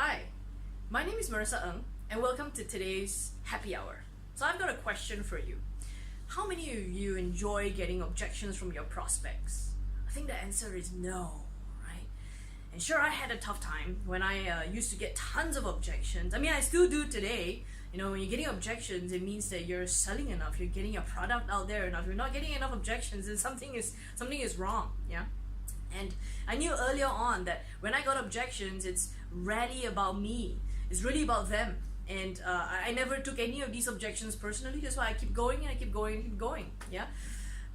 Hi, my name is Maresa Ng, and welcome to today's happy hour. So I've got a question for you. How many of you enjoy getting objections from your prospects? I think the answer is no, right? And sure, I had a tough time when I used to get tons of objections. I mean, I still do today. You know, when you're getting objections, it means that you're selling enough, you're getting your product out there enough. If you're not getting enough objections, then something is wrong, yeah? And I knew earlier on that when I got objections, it's rarely about me. It's really about them. And I never took any of these objections personally. That's why I keep going and I keep going and keep going. Yeah.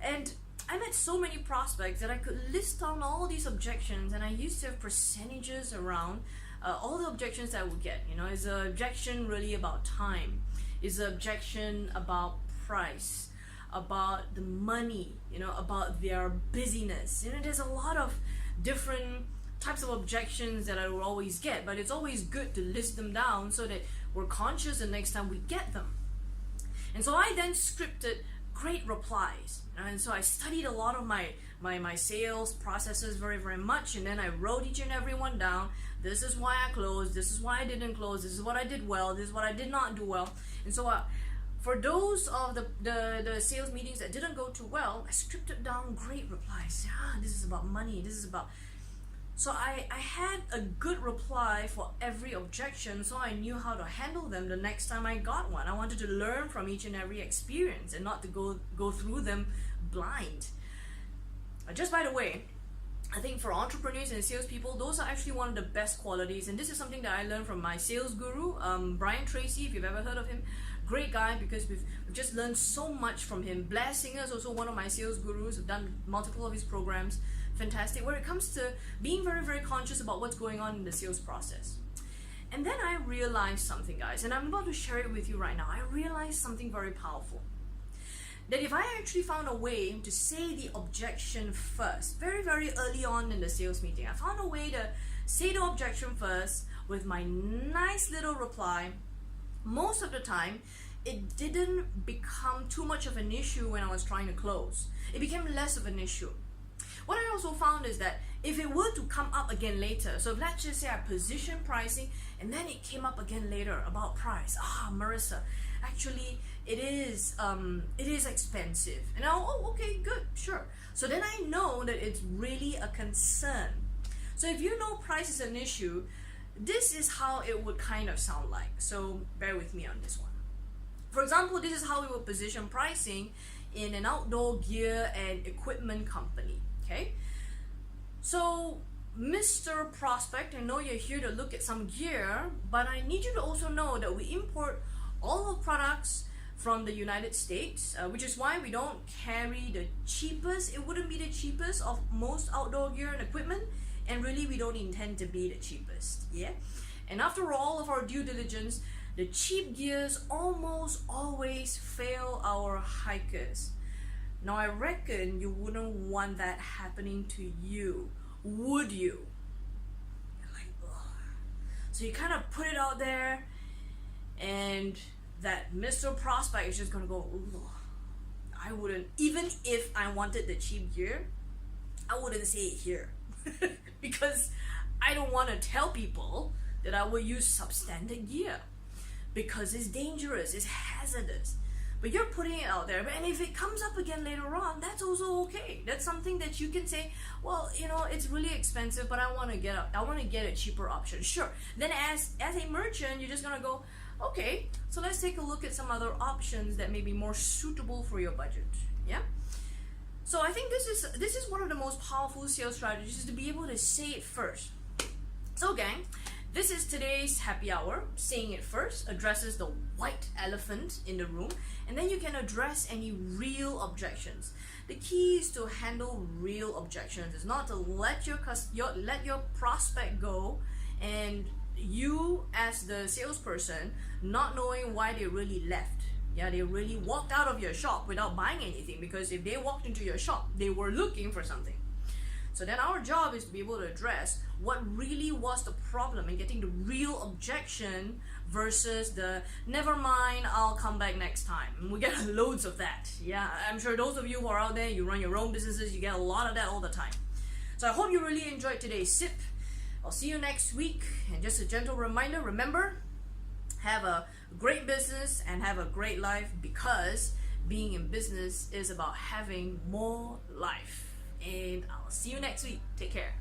And I met so many prospects that I could list down all these objections, and I used to have percentages around all the objections that I would get. You know, is the objection really about time? Is the objection about price? About the money, you know, about their busyness. You know, there's a lot of different types of objections that I will always get, but it's always good to list them down so that we're conscious the next time we get them. And so I then scripted great replies, and so I studied a lot of my sales processes very, very much, and then I wrote each and every one down. This is why I closed, this is why I didn't close, this is what I did well, this is what I did not do well. And so for those of the sales meetings that didn't go too well, I scripted down great replies. This is about money, this is about... So I had a good reply for every objection, so I knew how to handle them the next time I got one. I wanted to learn from each and every experience and not to go through them blind. Just by the way, I think for entrepreneurs and salespeople, those are actually one of the best qualities, and this is something that I learned from my sales guru, Brian Tracy, if you've ever heard of him. Great guy, because we've just learned so much from him. Blair Singer is also one of my sales gurus. I've done multiple of his programs. Fantastic. Where it comes to being very, very conscious about what's going on in the sales process. And then I realized something, guys, and I'm about to share it with you right now. I realized something very powerful. That if I actually found a way to say the objection first, very, very early on in the sales meeting, I found a way to say the objection first with my nice little reply. Most of the time, it didn't become too much of an issue when I was trying to close. It became less of an issue. What I also found is that if it were to come up again later, so if let's just say I position pricing and then it came up again later about price. Maresa, actually it is expensive. And okay, good, sure. So then I know that it's really a concern. So if you know price is an issue, this is how it would kind of sound like. So bear with me on this one. For example, this is how we would position pricing in an outdoor gear and equipment company. Okay, so Mr. Prospect, I know you're here to look at some gear, but I need you to also know that we import all of products from the United States, which is why we don't carry the cheapest. It wouldn't be the cheapest of most outdoor gear and equipment, and really we don't intend to be the cheapest. Yeah, and after all of our due diligence, the cheap gears almost always fail our hikers. Now I reckon you wouldn't want that happening to you, would you? You're like, ugh. So you kind of put it out there, and that Mr. Prospect is just gonna go, ugh. I wouldn't, even if I wanted the cheap gear, I wouldn't say it here. Because I don't want to tell people that I will use substandard gear, because it's dangerous, it's hazardous. But you're putting it out there, and if it comes up again later on, that's also okay. That's something that you can say, well, you know, it's really expensive, but I want to get a cheaper option. Sure. Then as a merchant, you're just gonna go, okay, so let's take a look at some other options that may be more suitable for your budget. Yeah. So I think this is one of the most powerful sales strategies, is to be able to say it first. So gang, this is today's happy hour. Saying it first addresses the white elephant in the room, and then you can address any real objections. The key is to handle real objections. It's not to let your prospect go, and you as the salesperson not knowing why they really left. Yeah, they really walked out of your shop without buying anything, because if they walked into your shop, they were looking for something. So then our job is to be able to address what really was the problem and getting the real objection versus the never mind, I'll come back next time. And we get loads of that. Yeah, I'm sure those of you who are out there, you run your own businesses, you get a lot of that all the time. So I hope you really enjoyed today's sip I'll see you next week. And just a gentle reminder, remember, have a great business and have a great life, because being in business is about having more life. And I'll see you next week. Take care.